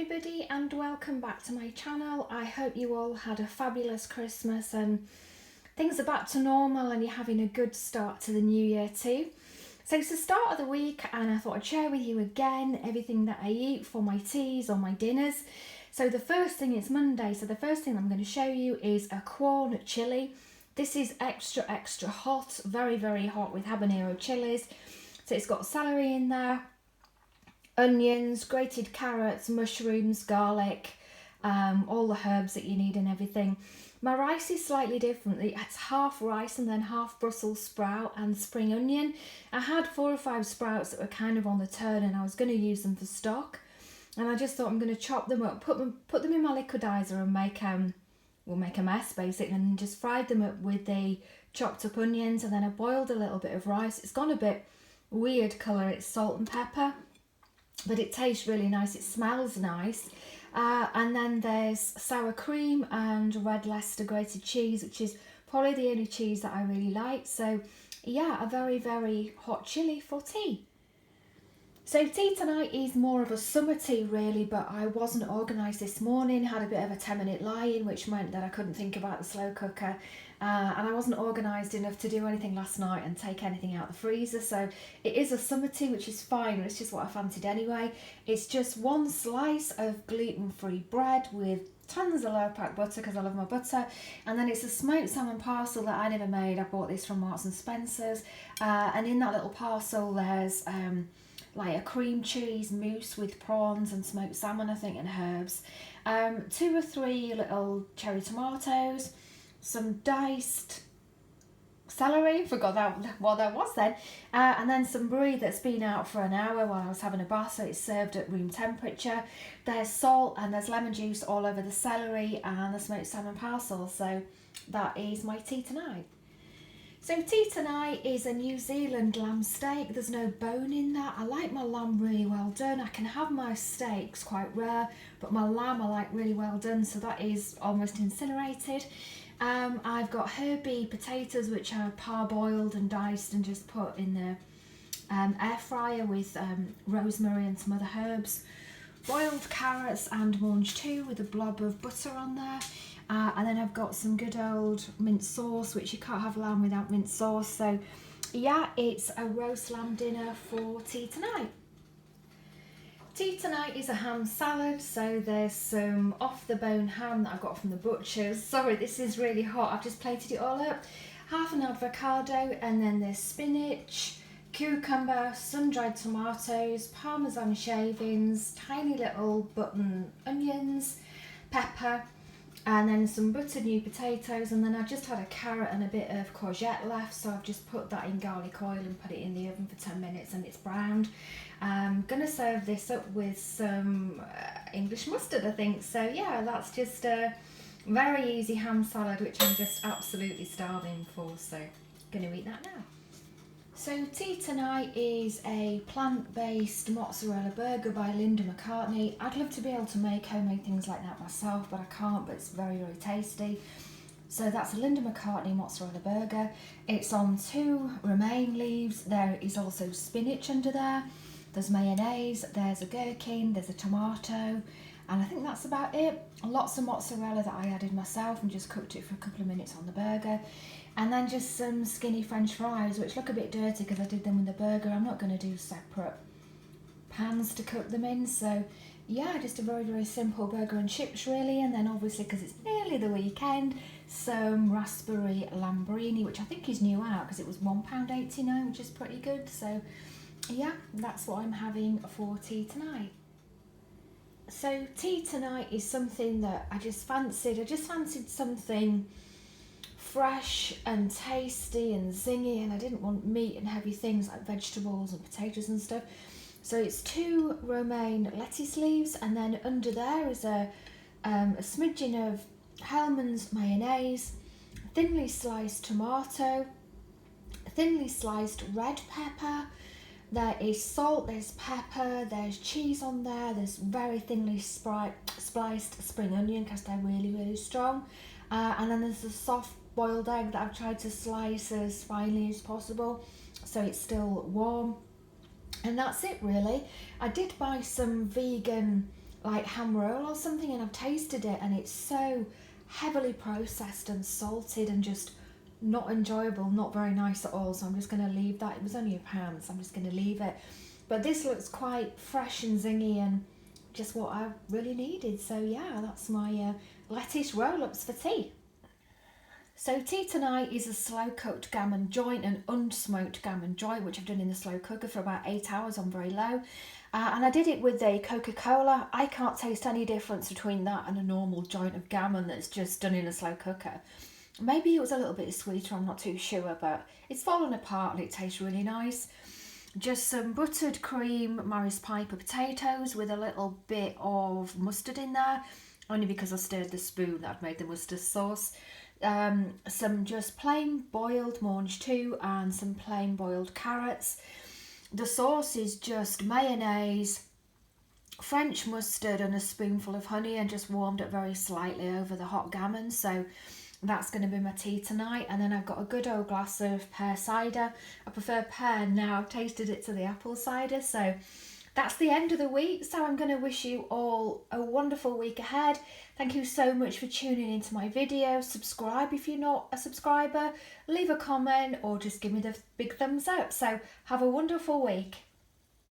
everybody and welcome back to my channel. I hope you all had a fabulous Christmas and things are back to normal and you're having a good start to the new year too. So it's the start of the week and I thought I'd share with you again everything that I eat for my teas or my dinners. So the first thing is Monday, so the first thing I'm going to show you is a Quorn chilli. This is extra hot, very hot with habanero chilies. So it's got celery in there, onions, grated carrots, mushrooms, garlic, all the herbs that you need and everything. My rice is slightly different. It's half rice and then half Brussels sprout and spring onion. I had 4 or 5 sprouts that were kind of on the turn and I was going to use them for stock. And I just thought I'm going to chop them up, put them in my liquidizer and make a mess basically, and just fried them up with the chopped up onions, and then I boiled a little bit of rice. It's gone a bit weird colour, it's salt and pepper, but it tastes really nice, it smells nice. And then there's sour cream and red Leicester grated cheese, which is probably the only cheese that I really like. So yeah, a very hot chilli for tea. So tea tonight is more of a summer tea really, but I wasn't organised this morning, had a bit of a 10-minute lie-in, which meant that I couldn't think about the slow cooker. And I wasn't organised enough to do anything last night and take anything out the freezer. So it is a summer tea, which is fine. It's just what I fancied anyway. It's just 1 slice of gluten-free bread with tons of low-fat butter because I love my butter, and then it's a smoked salmon parcel that I never made. I bought this from Marks and Spencer's, and in that little parcel there's like a cream cheese mousse with prawns and smoked salmon, I think, and herbs, 2 or 3 little cherry tomatoes, some diced celery, forgot what that was then, and then some brie that's been out for an hour while I was having a bath, so it's served at room temperature. There's salt and there's lemon juice all over the celery and the smoked salmon parcel. So that is my tea tonight. So tea tonight is a New Zealand lamb steak. There's no bone in that. I like my lamb really well done. I can have my steaks quite rare, but my lamb I like really well done, so that is almost incinerated. I've got herby potatoes which are parboiled and diced and just put in the air fryer with rosemary and some other herbs. Boiled carrots and mange too with a blob of butter on there. And then I've got some good old mint sauce, which you can't have lamb without mint sauce. So yeah, it's a roast lamb dinner for tea tonight. Tea tonight is a ham salad, so there's some off the bone ham that I got from the butcher's. Sorry, this is really hot, I've just plated it all up. Half an avocado, and then there's spinach, cucumber, sun-dried tomatoes, parmesan shavings, tiny little button onions, pepper, and then some buttered new potatoes, and then I just had a carrot and a bit of courgette left, so I've just put that in garlic oil and put it in the oven for 10 minutes and it's browned. I'm gonna serve this up with some English mustard, I think. So yeah, that's just a very easy ham salad which I'm just absolutely starving for, so gonna eat that now. So tea tonight is a plant-based mozzarella burger by Linda McCartney. I'd love to be able to make homemade things like that myself, but I can't, but it's very tasty. So that's a Linda McCartney mozzarella burger. It's on 2 romaine leaves. There is also spinach under there. There's mayonnaise, there's a gherkin, there's a tomato, and I think that's about it. Lots of mozzarella that I added myself and just cooked it for a couple of minutes on the burger. And then just some skinny French fries, which look a bit dirty because I did them with the burger. I'm not going to do separate pans to cook them in. So yeah, just a very simple burger and chips really. And then obviously, because it's nearly the weekend, some raspberry lambrini, which I think is new out because it was £1.89, which is pretty good. So yeah, that's what I'm having for tea tonight. So tea tonight is something that I just fancied. I just fancied something fresh and tasty and zingy, and I didn't want meat and heavy things like vegetables and potatoes and stuff. So it's 2 romaine lettuce leaves, and then under there is a smidgen of Hellmann's mayonnaise, thinly sliced tomato, thinly sliced red pepper. There is salt, there's pepper, there's cheese on there, there's very thinly spliced spring onion because they're really strong, and then there's a soft boiled egg that I've tried to slice as finely as possible so it's still warm. And that's it really. I did buy some vegan like ham roll or something, and I've tasted it and it's so heavily processed and salted and just not enjoyable, not very nice at all. So I'm just going to leave that. It was only £1, so I'm just going to leave it. But this looks quite fresh and zingy and just what I really needed. So yeah, that's my lettuce roll-ups for tea. So tea tonight is a slow cooked gammon joint, an unsmoked gammon joint, which I've done in the slow cooker for about 8 hours on very low. And I did it with a Coca-Cola. I can't taste any difference between that and a normal joint of gammon that's just done in a slow cooker. Maybe it was a little bit sweeter, I'm not too sure, but it's fallen apart and it tastes really nice. Just some buttered cream Maris Piper potatoes with a little bit of mustard in there, only because I stirred the spoon that I'd made the mustard sauce. Some just plain boiled mange too, and some plain boiled carrots. The sauce is just mayonnaise, French mustard and a spoonful of honey, and just warmed it very slightly over the hot gammon. So that's going to be my tea tonight. And then I've got a good old glass of pear cider. I prefer pear now, I've tasted it to the apple cider. So that's the end of the week. So I'm going to wish you all a wonderful week ahead. Thank you so much for tuning into my video. Subscribe if you're not a subscriber. Leave a comment or just give me the big thumbs up. So have a wonderful week.